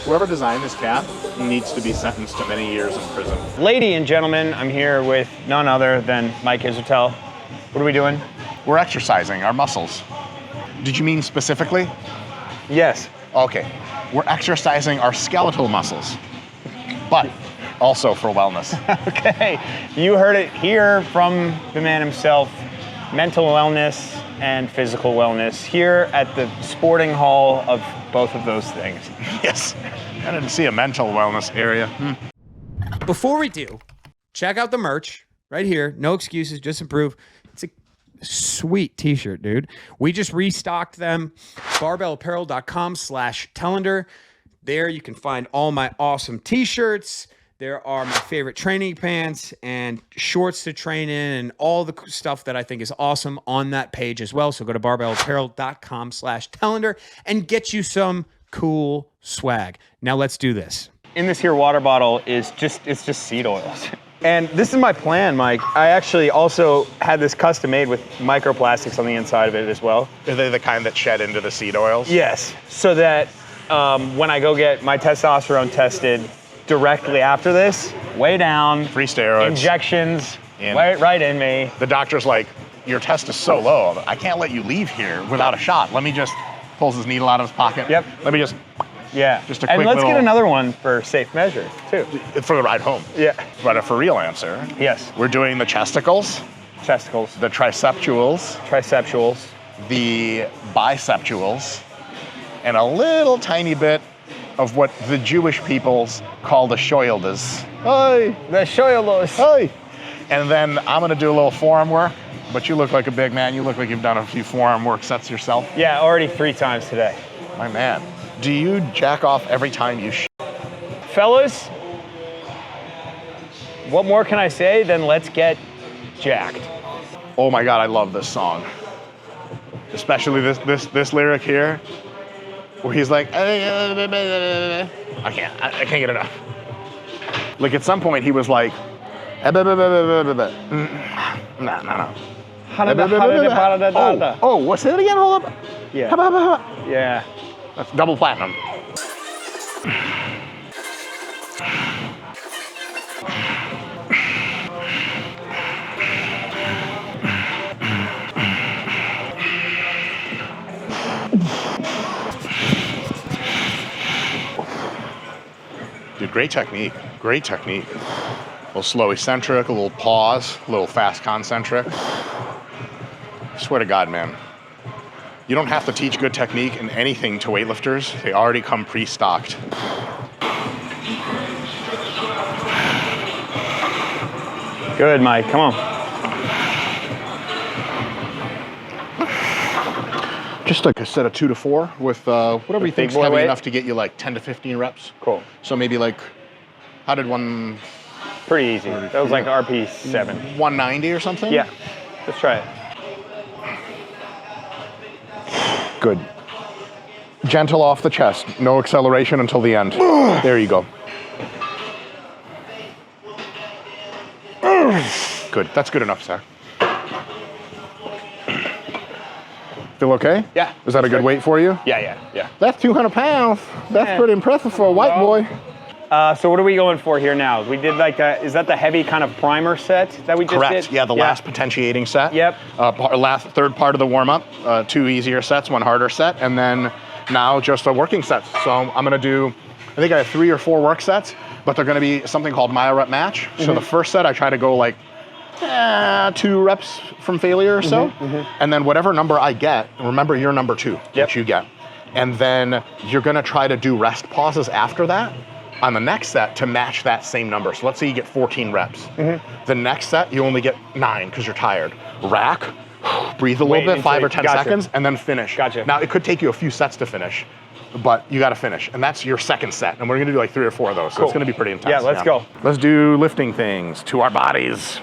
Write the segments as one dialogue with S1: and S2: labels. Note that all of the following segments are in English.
S1: Whoever designed this cap needs to be sentenced to many years in prison.
S2: Ladies and gentlemen, I'm here with none other than Mike Israetel. What are we doing?
S1: We're exercising our muscles. Did you mean specifically?
S2: Yes.
S1: Okay. We're exercising our skeletal muscles, but also for wellness.
S2: Okay. You heard it here from the man himself. Mental wellness and physical wellness here at the sporting hall of both of those things.
S1: Yes. I didn't see a mental wellness area.
S3: Before we do, check out the merch right here. No excuses, just improve. It's a sweet t-shirt, dude. We just restocked them. Barbellapparel.com/Tellender. There you can find all my awesome t-shirts. There are my favorite training pants and shorts to train in and all the stuff that I think is awesome on that page as well. So go to barbellapparel.com/Tellender and get you some cool swag. Now let's do this.
S2: In this here water bottle is just seed oils. And this is my plan, Mike. I actually also had this custom made with microplastics on the inside of it as well.
S1: Are they the kind that shed into the seed oils?
S2: Yes, so that when I go get my testosterone tested directly after this, way down.
S1: Free steroids.
S2: Injections, right in me.
S1: The doctor's like, your test is so low, I can't let you leave here without a shot. Let me just, pulls his needle out of his pocket.
S2: Yep.
S1: Let me just,
S2: just
S1: a quick
S2: and let's
S1: little,
S2: get another one for safe measure, too.
S1: For the ride home.
S2: Yeah.
S1: But a for real answer.
S2: Yes.
S1: We're doing the chesticles.
S2: Chesticles.
S1: The triceptuals.
S2: Triceptuals.
S1: The biceptuals. And a little tiny bit of what the Jewish peoples call the shoylders.
S2: Hey, the shoylders.
S1: Hey. And then I'm gonna do a little forearm work, but you look like a big man. You look like you've done a few forearm work sets yourself.
S2: Yeah, already 3 times today.
S1: My man, do you jack off every time you
S2: Fellas, what more can I say than let's get jacked?
S1: Oh my God, I love this song. Especially this lyric here, where he's like, I can't get enough. Like at some point he was like, no. Oh, what's it again? Hold up.
S2: Yeah. Yeah.
S1: That's double platinum. Dude, great technique. Great technique. A little slow eccentric, a little pause, a little fast concentric. I swear to God, man. You don't have to teach good technique in anything to weightlifters. They already come pre-stocked.
S2: Good, Mike. Come on.
S1: Just like a set of 2 to 4 with whatever you think's heavy
S2: weight?
S1: enough to get you like 10 to 15 reps.
S2: Cool.
S1: So maybe like, how did one?
S2: Pretty easy. That was like RP 7.
S1: 190 or something?
S2: Yeah. Let's try it.
S1: Good. Gentle off the chest. No acceleration until the end. There you go. Good. That's good enough, Zack. Feel okay?
S2: Yeah.
S1: Is that a good weight for you?
S2: Yeah.
S1: That's 200 pounds. That's pretty impressive for a white boy.
S2: So what are we going for here now? We did like is that the heavy kind of primer set that we just
S1: Correct.
S2: did?
S1: Yeah, the last potentiating set.
S2: Yep.
S1: Third part of the warm-up. 2 easier sets, 1 harder set, and then now just a working set. So I'm gonna do, I think I have 3 or 4 work sets, but they're gonna be something called mile rep match. So the first set I try to go like 2 reps from failure or so, and then whatever number I get, remember you're number 2, which you get, and then you're gonna try to do rest pauses after that on the next set to match that same number. So let's say you get 14 reps. The next set, you only get 9 because you're tired. Rack, breathe a little bit, 5 or 10 seconds, and then finish.
S2: Gotcha.
S1: Now, it could take you a few sets to finish, but you gotta finish. And that's your second set. And we're gonna do like 3 or 4 of those. So it's gonna be pretty intense.
S2: Yeah, let's go.
S1: Let's do lifting things to our bodies.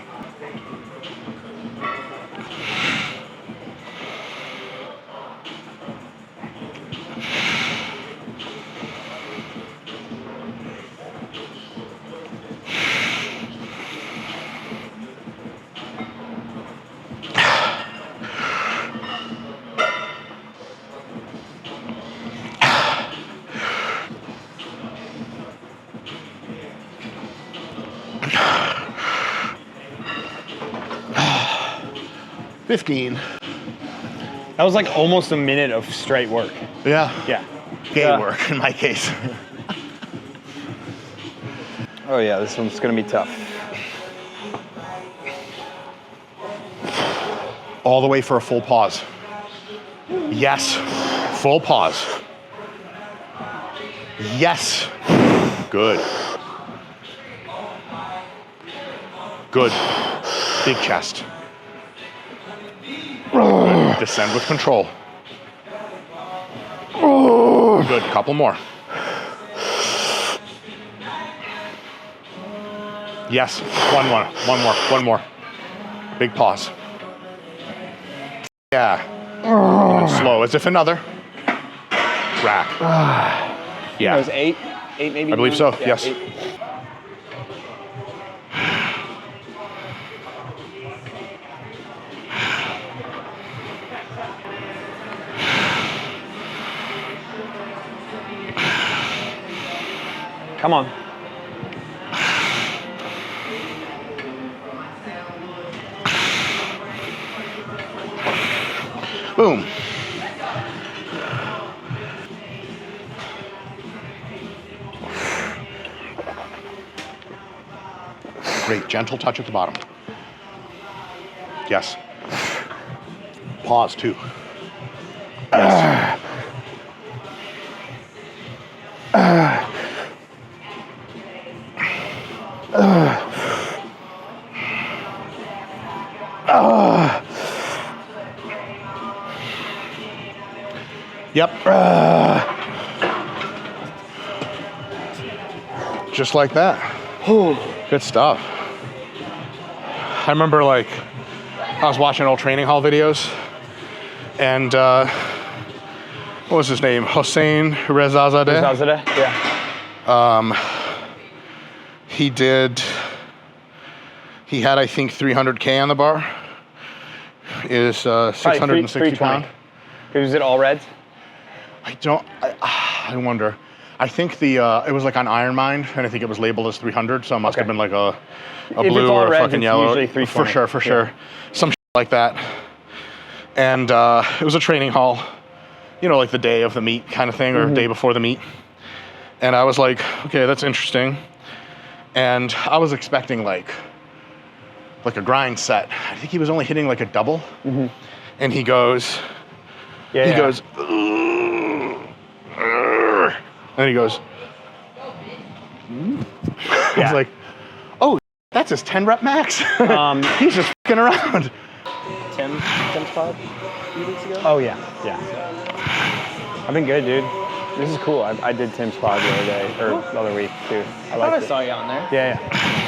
S1: 15.
S2: That was like almost a minute of straight work.
S1: Yeah.
S2: Yeah.
S1: Gay work in my case.
S2: Oh yeah, this one's gonna be tough.
S1: All the way for a full pause. Yes. Full pause. Yes. Good. Good. Big chest. Good. Descend with control. Good. Couple more. Yes. One more. One more. One more. Big pause. Yeah. And slow, as if another. Rack.
S2: Yeah. It was 8? 8 maybe?
S1: I believe so,
S2: Yeah,
S1: yes.
S2: 8. Come on.
S1: Boom. Great, gentle touch at the bottom. Yes. Pause too. Yes. Yep. Just like that. Good stuff. I remember I was watching old training hall videos and what was his name? Hossein Rezazadeh?
S2: Rezazadeh, yeah.
S1: He had I think 300K on the bar. Is 660 pound.
S2: Was it all reds?
S1: I wonder. I think it was like on Iron Mind, and I think it was labeled as 300, so it must have been like a blue or a fucking yellow. For sure. Some shit like that. And it was a training hall, like the day of the meet kind of thing, or day before the meet. And I was like, okay, that's interesting. And I was expecting like a grind set. I think he was only hitting like a double. And he goes, and he goes, I was like, oh, that's his 10 rep max. He's just fucking around.
S4: Tim's pod a few weeks ago?
S2: Oh yeah. I've been good, dude. This is cool. I did Tim's pod the other day, or the other week too.
S4: I thought I saw you on there.
S2: Yeah.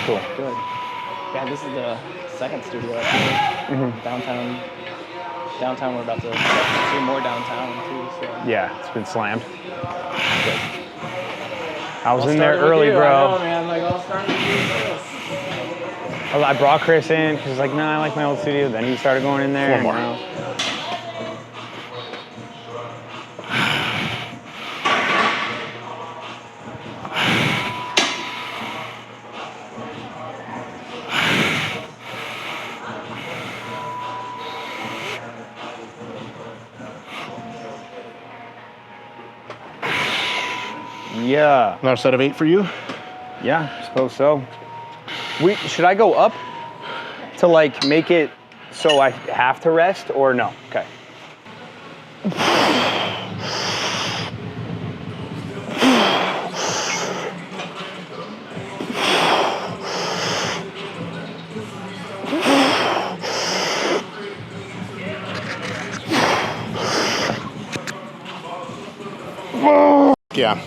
S2: Cool.
S4: Good. Yeah, this is the second studio actually. Downtown, we're about to do more downtown too. So.
S2: Yeah, it's been slammed. I was
S4: All
S2: in there
S4: started with
S2: early,
S4: you.
S2: bro.
S4: I know, man. All started with you.
S2: I brought Chris in because he's like, I like my old studio. Then he started going in there.
S1: 4 more.
S2: Yeah.
S1: Another set of 8 for you?
S2: Yeah, I suppose so. Should I go up to make it so I have to rest or no? Okay.
S1: Yeah.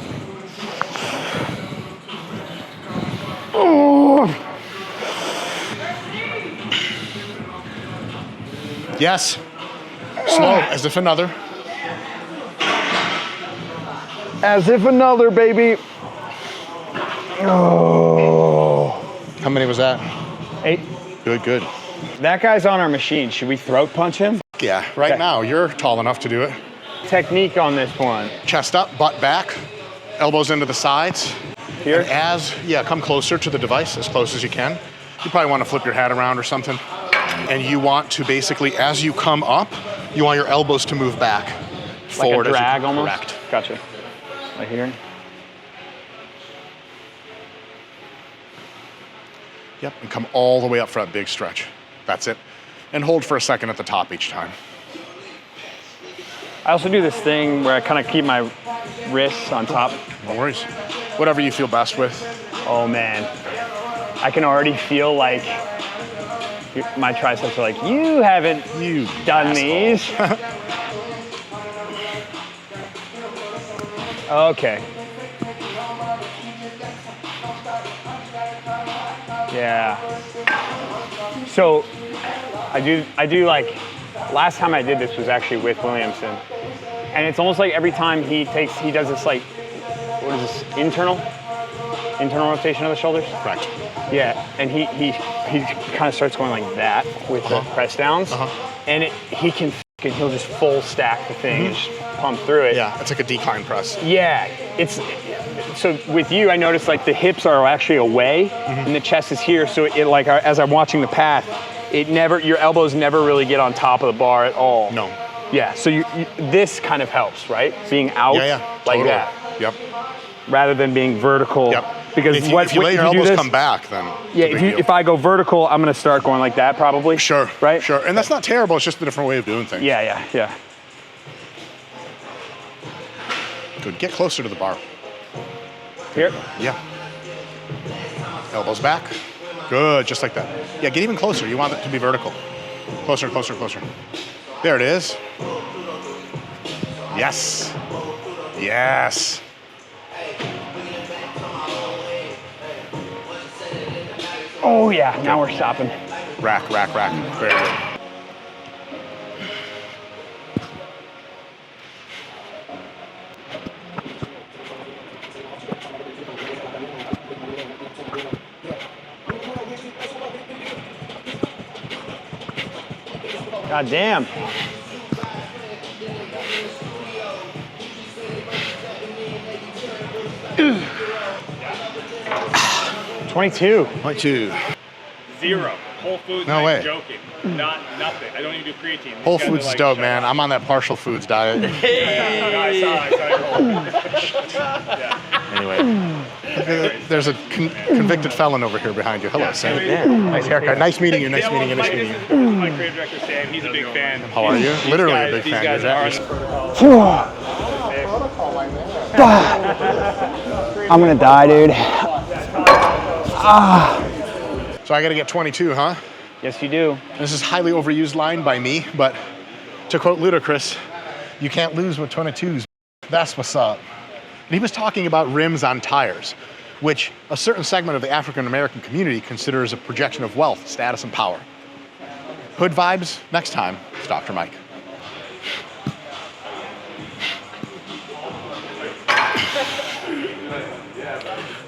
S1: Yes. Slow, as if another.
S2: As if another, baby. Oh.
S1: How many was that?
S2: 8.
S1: Good.
S2: That guy's on our machine. Should we throat punch him?
S1: Yeah, right
S2: Okay.
S1: now, you're tall enough to do it.
S2: Technique on this one.
S1: Chest up, butt back, elbows into the sides.
S2: Here?
S1: And come closer to the device, as close as you can. You probably want to flip your hat around or something. And you want to basically, as you come up, you want your elbows to move back. Forward
S2: like a drag
S1: as you,
S2: almost?
S1: Correct.
S2: Gotcha. Right here.
S1: Yep, and come all the way up for that big stretch. That's it. And hold for a second at the top each time.
S2: I also do this thing where I kind of keep my wrists on top.
S1: No worries. Whatever you feel best with.
S2: Oh man, I can already feel like my triceps are like, you haven't done these. Okay. Yeah. So I do like, last time I did this was actually with Williamson. And it's almost like every time he does this like, what is this, internal rotation of the shoulders?
S1: Correct.
S2: Yeah, and he kind of starts going like that with the press downs. And he'll just full stack the thing and just pump through it.
S1: Yeah, it's like a decline press.
S2: Yeah, so with you, I noticed like the hips are actually away and the chest is here. So it like, as I'm watching the path, your elbows never really get on top of the bar at all.
S1: No.
S2: Yeah, so this kind of helps, right? Being out like
S1: totally.
S2: that.
S1: Yep.
S2: Rather than being vertical.
S1: Yep.
S2: Because
S1: if you let your elbows come back, then
S2: if I go vertical, I'm gonna start going like that probably.
S1: Sure.
S2: Right?
S1: Sure. And that's not terrible, it's just a different way of doing things.
S2: Yeah.
S1: Good. Get closer to the bar.
S2: Here?
S1: Yeah. Elbows back. Good, just like that. Yeah, get even closer. You want it to be vertical. Closer, closer, closer. There it is. Yes. Yes.
S2: Oh yeah, now we're stopping.
S1: Rack, rack, rack. Very good.
S2: God damn. $22.
S1: 22.
S5: Zero. Whole Foods.
S1: No
S5: I'm
S1: way.
S5: Joking. Nothing. I don't even do creatine. These
S1: Whole
S5: guys are
S1: Foods is
S5: like,
S1: dope,
S5: shut
S1: man.
S5: up.
S1: I'm on that partial foods diet.
S5: No, I saw your
S1: Anyway, there's a convicted felon over here behind you. Hello, Sam. Nice haircut. Nice meeting you. Nice meeting you. Nice meeting you.
S5: This is my creative director, Sam. He's a big fan.
S1: How are you?
S5: These
S1: Literally
S5: guys,
S1: a big
S5: these
S1: fan.
S5: guys
S1: You're
S5: are on
S1: that-
S5: the protocol.
S2: I'm gonna die, dude.
S1: So I got to get 22, huh?
S2: Yes, you do.
S1: This is a highly overused line by me, but to quote Ludacris, you can't lose with 22s. That's what's up. And he was talking about rims on tires, which a certain segment of the African American community considers a projection of wealth, status, and power. Hood vibes, next time, it's Dr. Mike.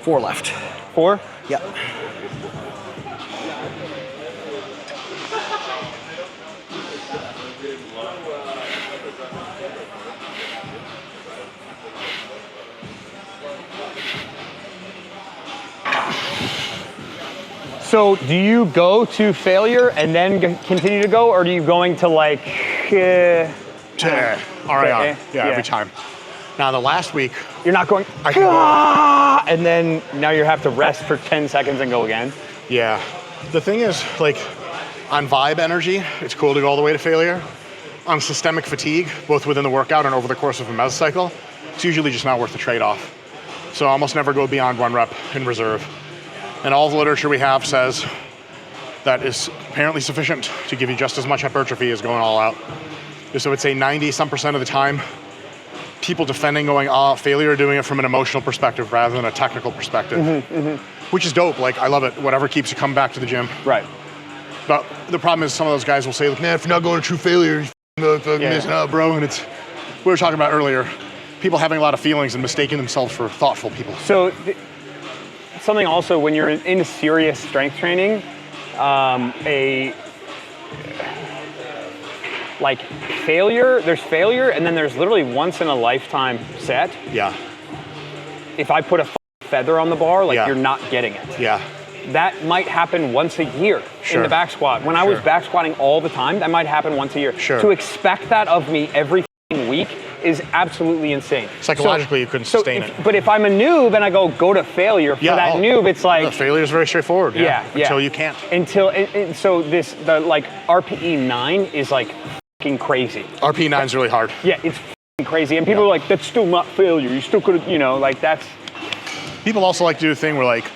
S1: Four left.
S2: 4?
S1: Yep.
S2: So do you go to failure and then continue to go, or are you going to like...
S1: RIR.
S2: Yeah.
S1: Yeah, every time. Now, the last week,
S2: You're not going...
S1: I can go.
S2: And then now you have to rest for 10 seconds and go again.
S1: Yeah. The thing is, like, on vibe energy, it's cool to go all the way to failure. On systemic fatigue, both within the workout and over the course of a mesocycle, it's usually just not worth the trade-off. So I almost never go beyond 1 rep in reserve. And all the literature we have says that is apparently sufficient to give you just as much hypertrophy as going all out. So I would say 90-some% of the time, people defending going failure are doing it from an emotional perspective rather than a technical perspective, which is dope. Like, I love it. Whatever keeps you coming back to the gym.
S2: Right.
S1: But the problem is some of those guys will say, man, if you're not going to true failure, you're missing out, bro. And it's, we were talking about earlier, people having a lot of feelings and mistaking themselves for thoughtful people.
S2: So something also, when you're into serious strength training, like failure, there's failure, and then there's literally once in a lifetime set.
S1: Yeah,
S2: If I put a feather on the bar, like
S1: Yeah.
S2: you're not getting it.
S1: yeah.
S2: that might happen once a year in the back squat. When I was back squatting all the time, that might happen once a year.
S1: Sure.
S2: To expect that of me every week is absolutely insane.
S1: Psychologically, you couldn't sustain it.
S2: But if I'm a noob and I go to failure for that noob, it's like
S1: failure is very straightforward. Until you can't.
S2: So the like RPE 9 is like fucking crazy.
S1: RPE 9 is really hard.
S2: Yeah, it's fucking crazy, and people are like, that's still not failure. You still could have, like that's.
S1: People also like to do the thing where like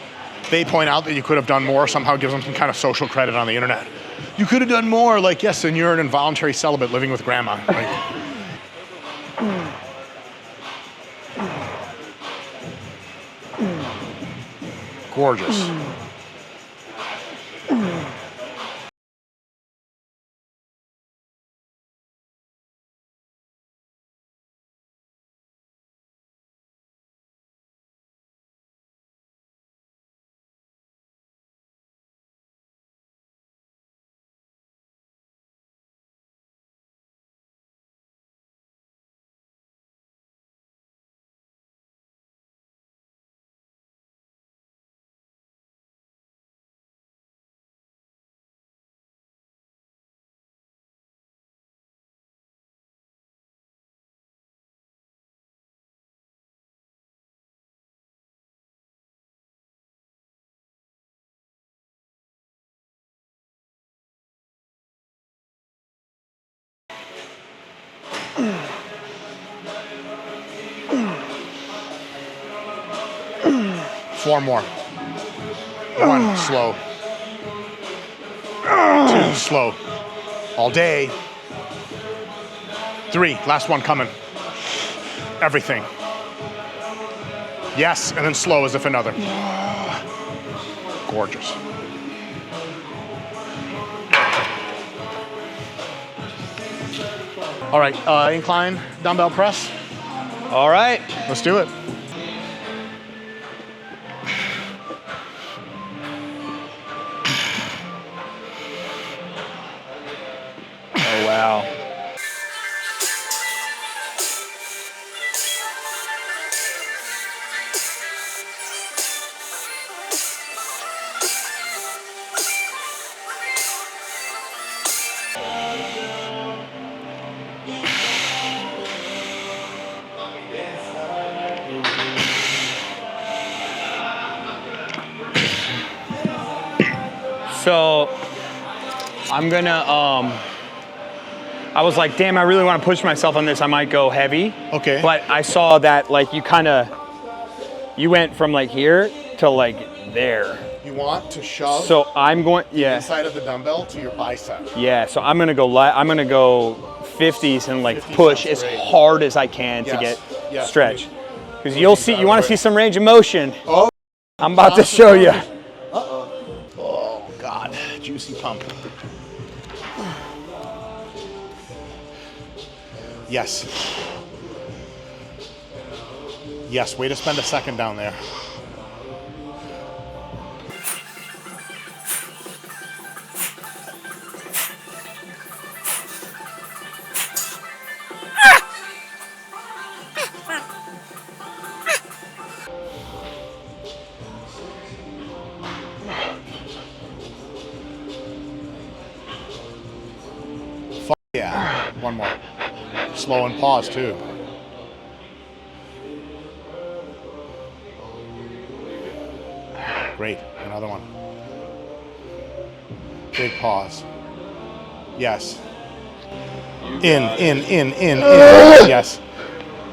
S1: they point out that you could have done more, somehow gives them some kind of social credit on the internet. You could have done more, like, yes, and you're an involuntary celibate living with grandma. Like, gorgeous. Four more. One, slow. Two, slow. All day. Three, last one coming. Everything. Yes, and then slow as if another. Gorgeous. All right, incline dumbbell press.
S2: All right.
S1: Let's do it.
S2: Oh, wow. So I'm gonna, I was like, damn, I really want to push myself on this. I might go heavy.
S1: Okay.
S2: But I saw that like you went from like here to like there.
S1: You want to shove
S2: So I'm going,
S1: inside of the dumbbell to your bicep.
S2: Yeah, so I'm gonna go I'm gonna go 50s and like
S1: 50s
S2: push
S1: sounds
S2: as
S1: great.
S2: hard as I can to
S1: Yes,
S2: get
S1: yes,
S2: stretch.
S1: please.
S2: Because you'll see, you want to see some range of motion.
S1: Oh.
S2: I'm about to show you.
S1: Oh, God. Juicy pump. Yes. Yes, way to spend a second down there. Yeah, one more. Slow and pause too. Great, another one. Big pause. Yes. In. Yes.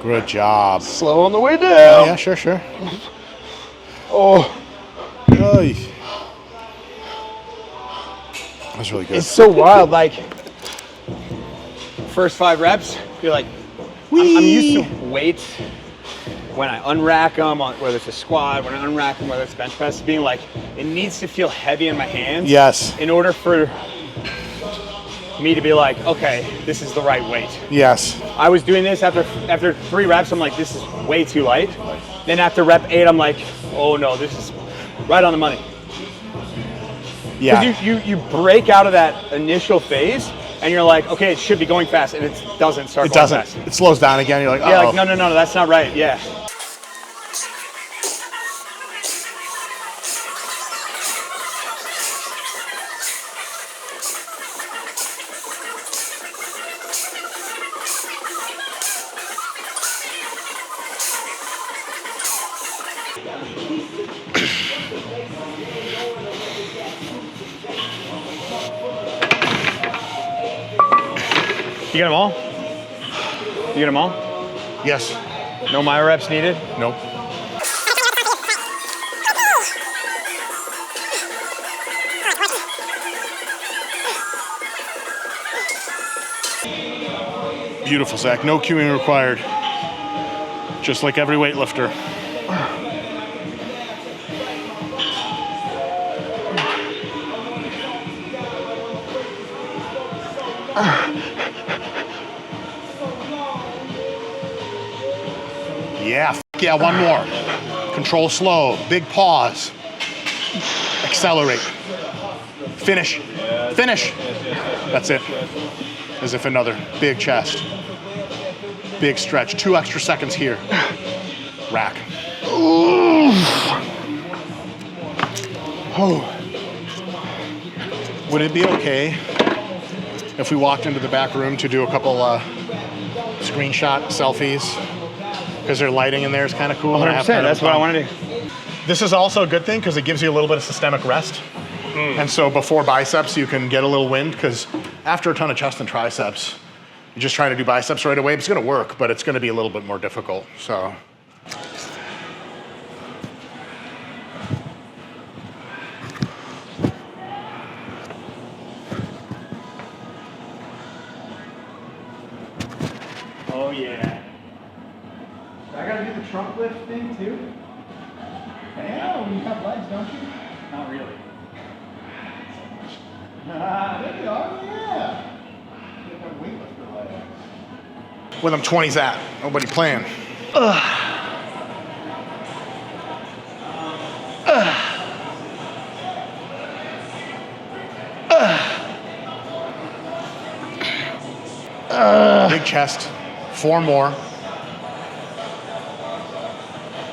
S1: Good job.
S2: Slow on the way
S1: Oh,
S2: down.
S1: yeah, sure.
S2: Oh,
S1: Oy. That's really good.
S2: it's so wild. Like, first 5 reps, you're like, I'm used to weights when I unrack them, whether it's a squat, when I unrack them, whether it's bench press, being like, it needs to feel heavy in my hands.
S1: Yes.
S2: In order for me to be like, okay, this is the right weight.
S1: Yes.
S2: I was doing this after 3 reps, I'm like, this is way too light. Then after rep 8, I'm like, oh no, this is right on the money.
S1: Yeah.
S2: Because you break out of that initial phase, and you're like, okay, it should be going fast, and it doesn't start
S1: It
S2: going
S1: doesn't.
S2: fast.
S1: It slows down again. You're like, oh.
S2: Yeah, like, no, that's not right, yeah. You get them all? You get them all?
S1: Yes.
S2: No myo reps needed?
S1: Nope. Beautiful, Zach. No cueing required. Just like every weightlifter. Yeah, yeah, one more. Control slow, big pause. Accelerate. Finish. Finish. That's it. As if another big chest. Big stretch. 2 extra seconds here. Rack. Oh. Would it be okay if we walked into the back room to do a couple screenshot selfies? Because their lighting in there is kind of cool.
S2: 100%, that's what I want to do.
S1: This is also a good thing because it gives you a little bit of systemic rest. And so before biceps, you can get a little wind because after a ton of chest and triceps, you just try to do biceps right away. It's going to work, but it's going to be a little bit more difficult. So.
S2: Oh, yeah.
S1: I got to do the trunk lift thing too? Yeah, when you have legs, don't you?
S2: Not really.
S1: There you are, yeah. Where them 20s at? Nobody playing. Big chest. 4 more.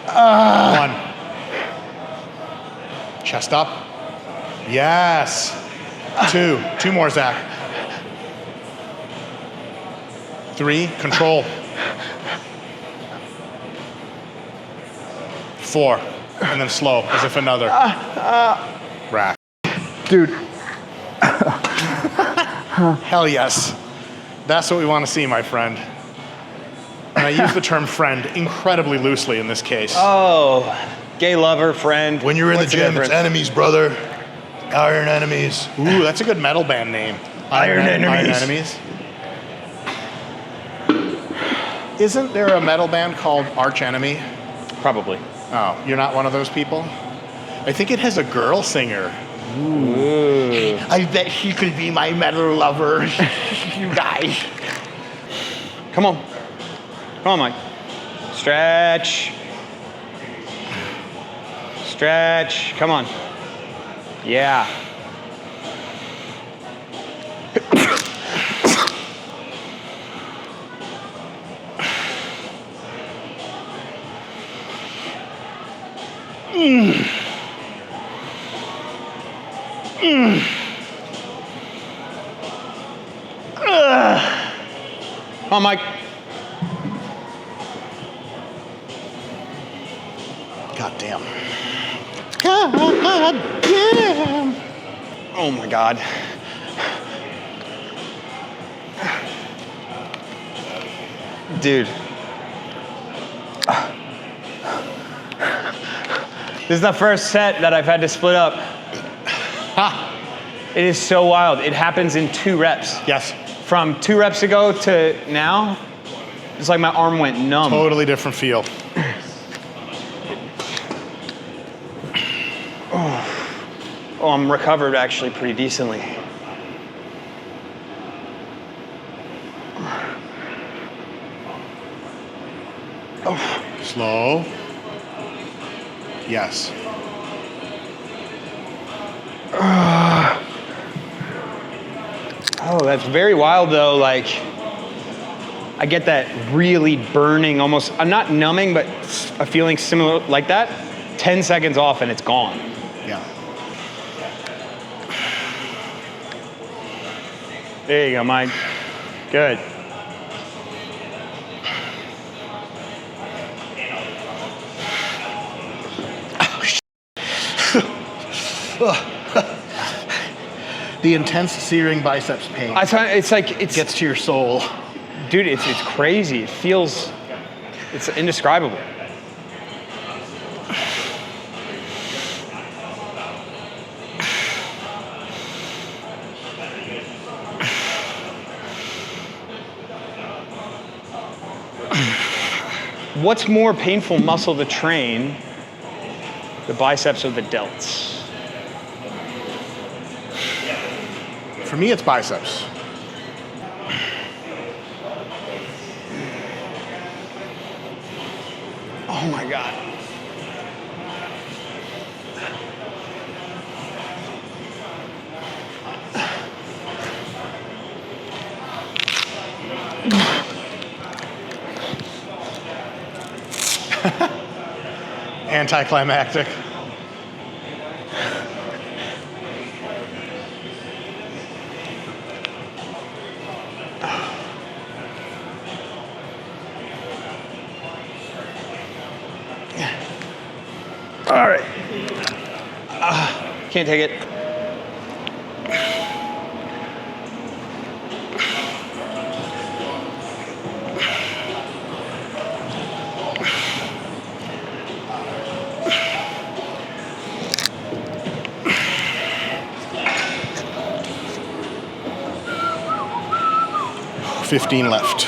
S1: 1. Chest up. Yes. 2. 2 more, Zach. 3. Control. 4. And then slow, as if another. Rack.
S2: Dude.
S1: Hell yes. That's what we want to see, my friend. And I use the term friend incredibly loosely in this case.
S2: Oh, gay lover, friend.
S1: When you're in
S2: What's
S1: the gym,
S2: difference?
S1: it's enemies, brother. Iron enemies. Ooh, that's a good metal band name. Iron enemies. Isn't there a metal band called Arch Enemy?
S2: Probably.
S1: Oh, you're not one of those people? I think it has a girl singer.
S2: Ooh.
S1: I bet she could be my metal lover. You guys.
S2: Come on. Come on, Mike. Stretch. Stretch. Come on. Yeah. Come on, Mike.
S1: God damn. God damn.
S2: Oh my God. Dude. This is the first set that I've had to split up. It is so wild. It happens in 2 reps.
S1: Yes.
S2: From 2 reps ago to now, it's like my arm went numb.
S1: Totally different feel.
S2: Oh, I'm recovered actually pretty decently.
S1: Slow. Yes.
S2: Oh, that's very wild though. Like, I get that really burning, almost, I'm not numbing, but a feeling similar like that. 10 seconds off and it's gone.
S1: Yeah.
S2: There you go, Mike. Good.
S1: The intense searing biceps pain
S2: It's like it's
S1: gets to your soul.
S2: dude, it's crazy. It feels, it's indescribable. What's more painful muscle to train, the biceps or the delts?
S1: For me, it's biceps.
S2: Oh my God.
S1: Anticlimactic.
S2: All right. Can't take it.
S1: $15 left.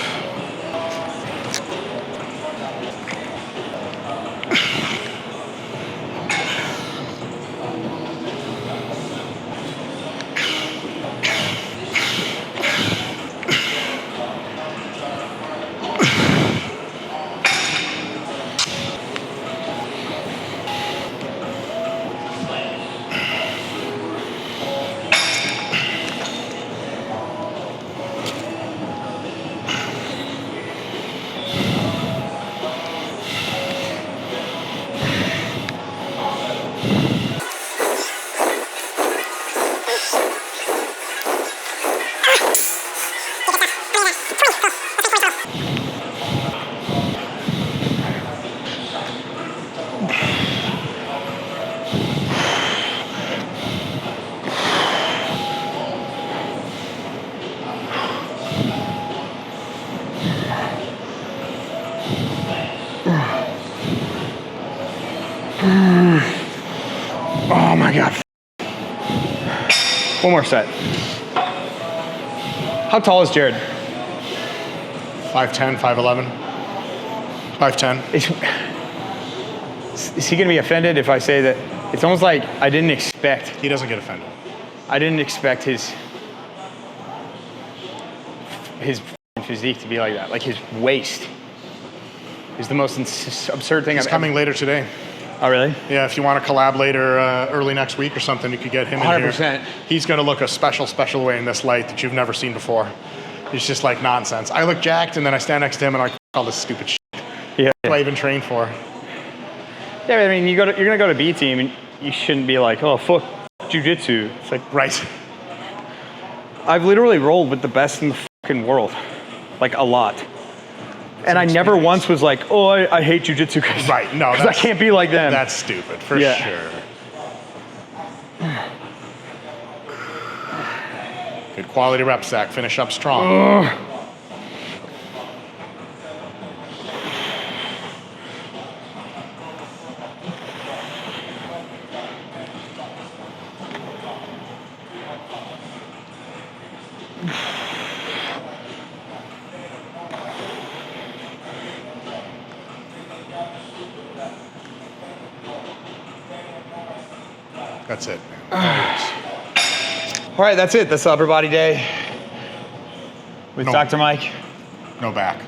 S2: Oh my God. One more set. How tall is Jared?
S1: 5'10", 5'11". 5'10".
S2: Is he gonna be offended if I say that? It's almost like I didn't expect
S1: He doesn't get offended.
S2: his physique to be like that. Like his waist is the most absurd thing
S1: He's
S2: I've
S1: coming later today.
S2: Oh really?
S1: Yeah, if you want to collab later, early next week or something, you could get him in
S2: 100%.
S1: here. He's going to look a special way in this light that you've never seen before. It's just like nonsense. I look jacked, and then I stand next to him, and I call this stupid shit.
S2: Yeah.
S1: What do I even train for?
S2: Yeah, I mean, you're gonna go to B team, and you shouldn't be like, oh fuck, jujitsu. It's like
S1: Right.
S2: I've literally rolled with the best in the fucking world, like a lot. And I never once was like, oh, I hate jujitsu because
S1: Right, no,
S2: I can't be like them.
S1: That's stupid, for
S2: Yeah.
S1: sure. Good quality reps, Zack. Finish up strong. That's it, man.
S2: All right, that's it. That's the upper body day with
S1: No.
S2: Dr. Mike.
S1: No back.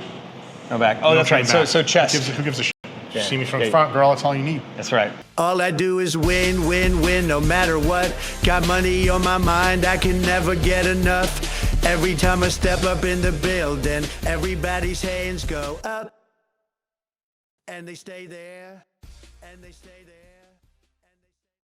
S2: No back. Oh,
S1: No
S2: that's right.
S1: train
S2: So
S1: back.
S2: chest.
S1: Who gives a shit?
S2: Yeah.
S1: See me from
S2: Yeah.
S1: the front, girl. That's all you need.
S2: That's right.
S6: All I do is win, win, win, no matter what. Got money on my mind, I can never get enough. Every time I step up in the building, everybody's hands go up. And they stay there, and they stay there.